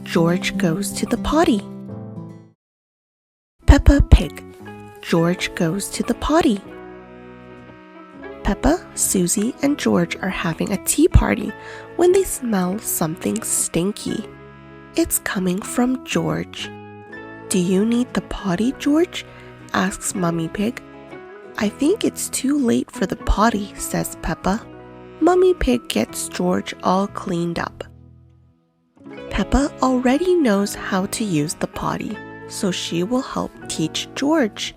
George goes to the potty. Peppa Pig. George goes to the potty. Peppa, Susie, and George are having a tea party when they smell something stinky. It's coming from George. "Do you need the potty, George?" asks Mummy Pig. "I think it's too late for the potty," says Peppa. Mummy Pig gets George all cleaned up. Peppa already knows how to use the potty, so she will help teach George.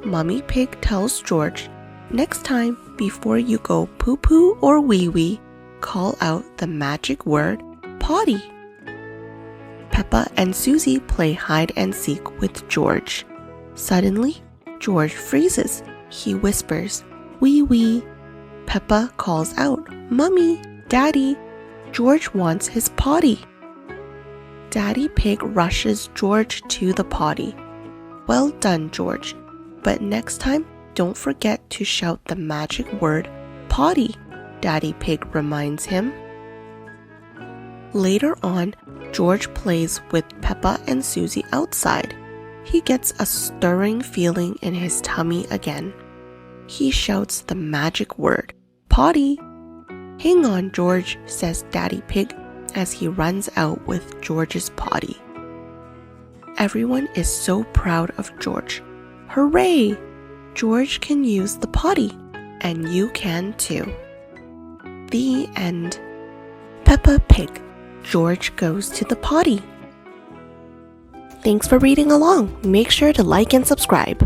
Mummy Pig tells George, "Next time, before you go poo-poo or wee-wee, call out the magic word, potty." Peppa and Susie play hide and seek with George. Suddenly, George freezes. He whispers, "Wee-wee." Peppa calls out, "Mummy, Daddy." George wants his potty. Daddy Pig rushes George to the potty. "Well done, George. But next time, don't forget to shout the magic word, potty," Daddy Pig reminds him. Later on, George plays with Peppa and Susie outside. He gets a stirring feeling in his tummy again. He shouts the magic word, potty. "Hang on, George," says Daddy Pig as he runs out with George's potty. Everyone is so proud of George. Hooray! George can use the potty, and you can too. The end. Peppa Pig. George goes to the potty. Thanks for reading along. Make sure to like and subscribe.